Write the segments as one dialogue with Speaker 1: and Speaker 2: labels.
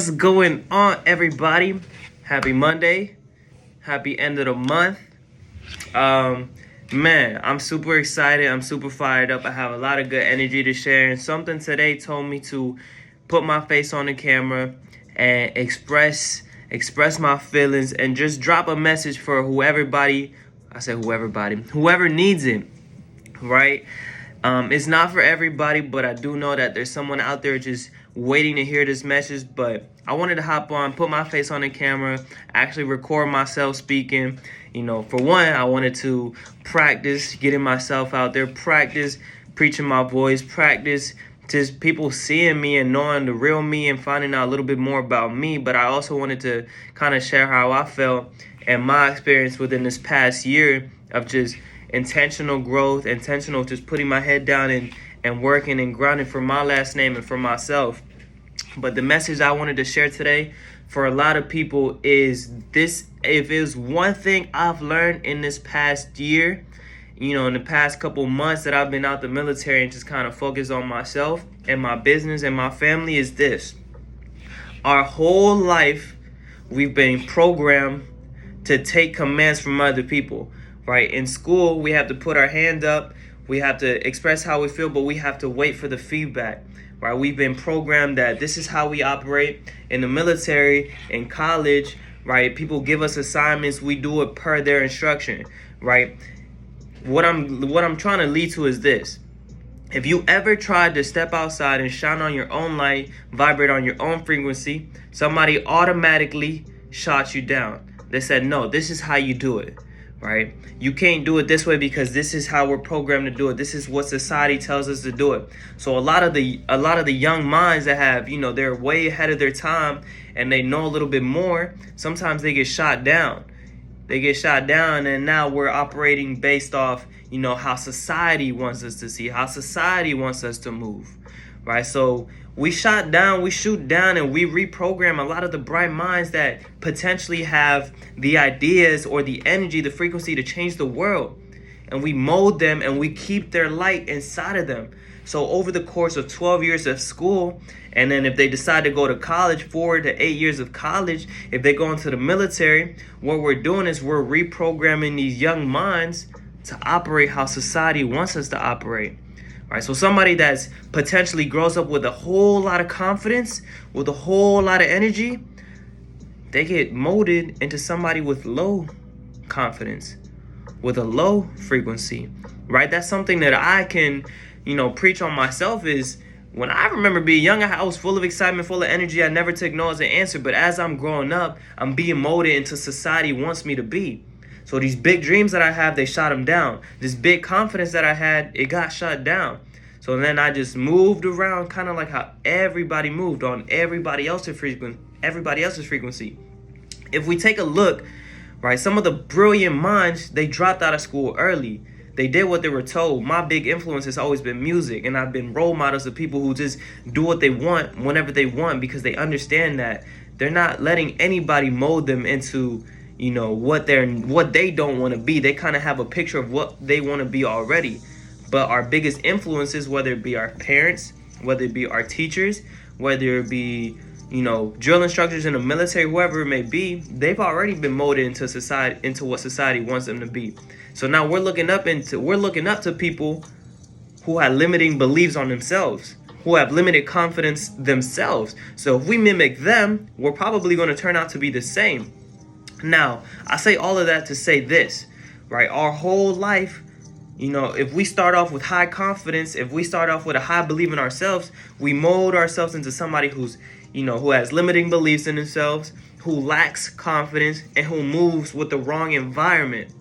Speaker 1: What's going on, everybody? Happy Monday. Happy end of the month. Man, I'm super excited. I'm super fired up. I have a lot of good energy to share. And something today told me to put my face on the camera and express my feelings and just drop a message for whoever needs it, right? It's not for everybody, but I do know that there's someone out there just waiting to hear this message. But I wanted to hop on, put my face on the camera, actually record myself speaking. For one, I wanted to practice getting myself out there, practice preaching my voice, practice just people seeing me and knowing the real me and finding out a little bit more about me. But I also wanted to kind of share how I felt and my experience within this past year of just intentional growth, intentional just putting my head down and working and grinding for my last name and for myself. But the message I wanted to share today for a lot of people is this: if it's one thing I've learned in this past year, in the past couple months that I've been out the military and just kind of focused on myself and my business and my family, is this: our whole life we've been programmed to take commands from other people. Right? In school, we have to put our hand up, we have to express how we feel, but we have to wait for the feedback. Right? We've been programmed that this is how we operate. In the military, in college, right? People give us assignments, we do it per their instruction, right? What I'm trying to lead to is this: if you ever tried to step outside and shine on your own light, vibrate on your own frequency, somebody automatically shot you down. They said, no, this is how you do it. Right? You can't do it this way because this is how we're programmed to do it. This is what society tells us to do it. So a lot of the young minds that have, they're way ahead of their time and they know a little bit more, sometimes they get shot down. And now we're operating based off, how society wants us to see, how society wants us to move. Right? So we shoot down, and we reprogram a lot of the bright minds that potentially have the ideas or the energy, the frequency to change the world. And we mold them and we keep their light inside of them. So over the course of 12 years of school, and then if they decide to go to college, 4 to 8 years of college, if they go into the military, what we're doing is we're reprogramming these young minds to operate how society wants us to operate. Right, so somebody that's potentially grows up with a whole lot of confidence, with a whole lot of energy, they get molded into somebody with low confidence, with a low frequency, right? That's something that I can, preach on myself. Is when I remember being young, I was full of excitement, full of energy. I never took no as an answer. But as I'm growing up, I'm being molded into society wants me to be. So these big dreams that I have, they shot them down. This big confidence that I had, it got shut down. So then I just moved around kind of like how everybody moved on everybody else's frequency. If we take a look, right, some of the brilliant minds, they dropped out of school early. They did what they were told. My big influence has always been music, and I've been role models of people who just do what they want whenever they want, because they understand that they're not letting anybody mold them into what they don't want to be. They kind of have a picture of what they want to be already. But our biggest influences, whether it be our parents, whether it be our teachers, whether it be drill instructors in the military, whoever it may be, they've already been molded into society, into what society wants them to be. So now we're looking up to people who have limiting beliefs on themselves, who have limited confidence themselves. So if we mimic them, we're probably going to turn out to be the same. Now, I say all of that to say this, right? Our whole life, if we start off with high confidence, if we start off with a high belief in ourselves, we mold ourselves into somebody who's, who has limiting beliefs in themselves, who lacks confidence, and who moves with the wrong environment,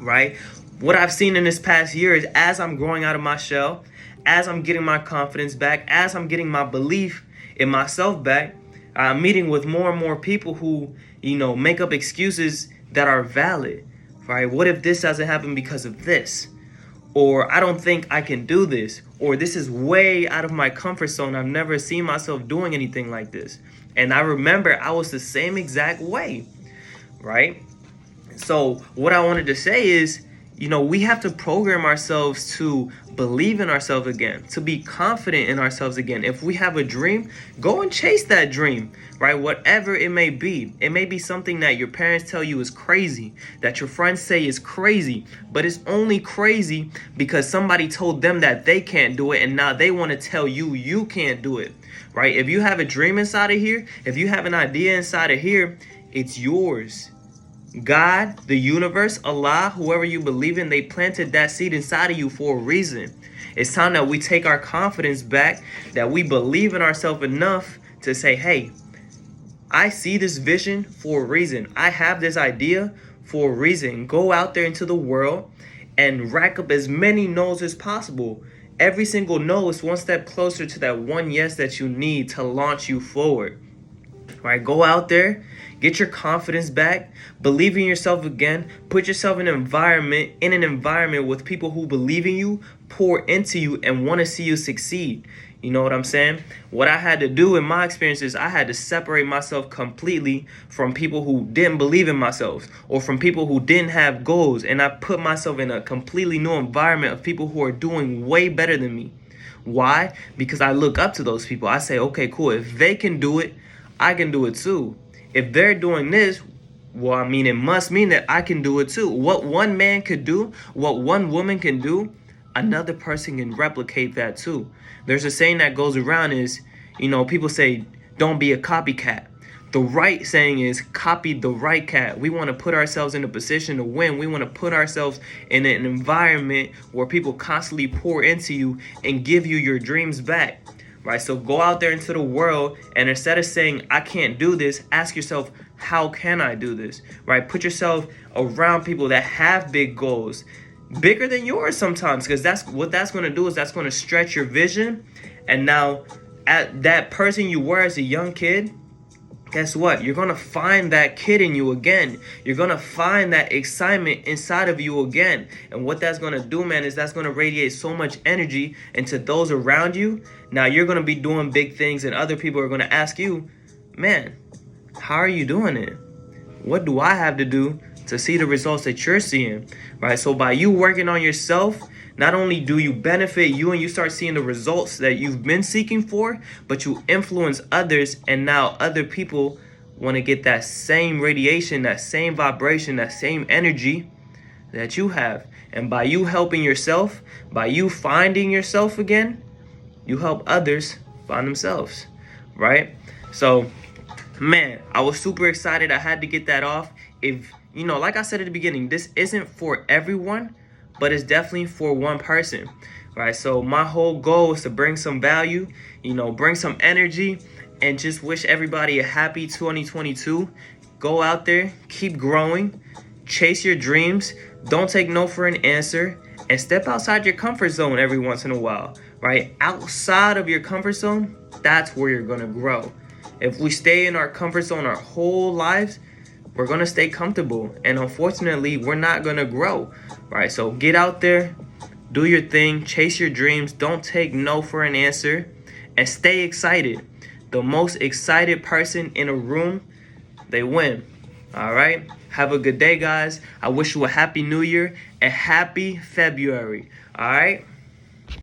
Speaker 1: right? What I've seen in this past year is, as I'm growing out of my shell, as I'm getting my confidence back, as I'm getting my belief in myself back, I'm meeting with more and more people who, make up excuses that are valid, right? What if this doesn't happen because of this? Or I don't think I can do this. Or this is way out of my comfort zone. I've never seen myself doing anything like this. And I remember I was the same exact way, right? So what I wanted to say is, We have to program ourselves to believe in ourselves again, to be confident in ourselves again. If we have a dream, go and chase that dream, right? Whatever it may be. It may be something that your parents tell you is crazy, that your friends say is crazy, but it's only crazy because somebody told them that they can't do it, and now they want to tell you you can't do it, right? If you have a dream inside of here, if you have an idea inside of here, it's yours. God, the universe, Allah, whoever you believe in, they planted that seed inside of you for a reason. It's time that we take our confidence back, that we believe in ourselves enough to say, hey, I see this vision for a reason. I have this idea for a reason. Go out there into the world and rack up as many no's as possible. Every single no is one step closer to that one yes that you need to launch you forward. Right, go out there, get your confidence back, believe in yourself again, put yourself in an environment with people who believe in you, pour into you, and want to see you succeed. You know what I'm saying? What I had to do in my experiences, I had to separate myself completely from people who didn't believe in myself or from people who didn't have goals. And I put myself in a completely new environment of people who are doing way better than me. Why? Because I look up to those people. I say, okay, cool. If they can do it, I can do it too. If they're doing this, well, I mean, it must mean that I can do it too. What one man could do, what one woman can do, another person can replicate that too. There's a saying that goes around is, people say, don't be a copycat. The right saying is copy the right cat. We want to put ourselves in a position to win. We want to put ourselves in an environment where people constantly pour into you and give you your dreams back. Right, so go out there into the world, and instead of saying, I can't do this, ask yourself, how can I do this? Right, put yourself around people that have big goals, bigger than yours sometimes, because that's going to do is that's going to stretch your vision. And now, at that person you were as a young kid, guess what? You're going to find that kid in you again. You're going to find that excitement inside of you again. And what that's going to do, man, is that's going to radiate so much energy into those around you. Now you're going to be doing big things, and other people are going to ask you, man, how are you doing it? What do I have to do to see the results that you're seeing? Right? So by you working on yourself, not only do you benefit you and you start seeing the results that you've been seeking for, but you influence others, and now other people want to get that same radiation, that same vibration, that same energy that you have. And by you helping yourself, by you finding yourself again, you help others find themselves, right? So, man, I was super excited. I had to get that off. If, like I said at the beginning, this isn't for everyone, but it's definitely for one person, right? So my whole goal is to bring some value, bring some energy, and just wish everybody a happy 2022. Go out there, keep growing, chase your dreams, don't take no for an answer, and step outside your comfort zone every once in a while, right? Outside of your comfort zone, that's where you're gonna grow. If we stay in our comfort zone our whole lives, we're going to stay comfortable, and unfortunately we're not going to grow, right? So get out there, do your thing, chase your dreams, don't take no for an answer, and stay excited. The most excited person in a room, they win. All right, have a good day, guys. I wish you a happy new year and happy February. All right.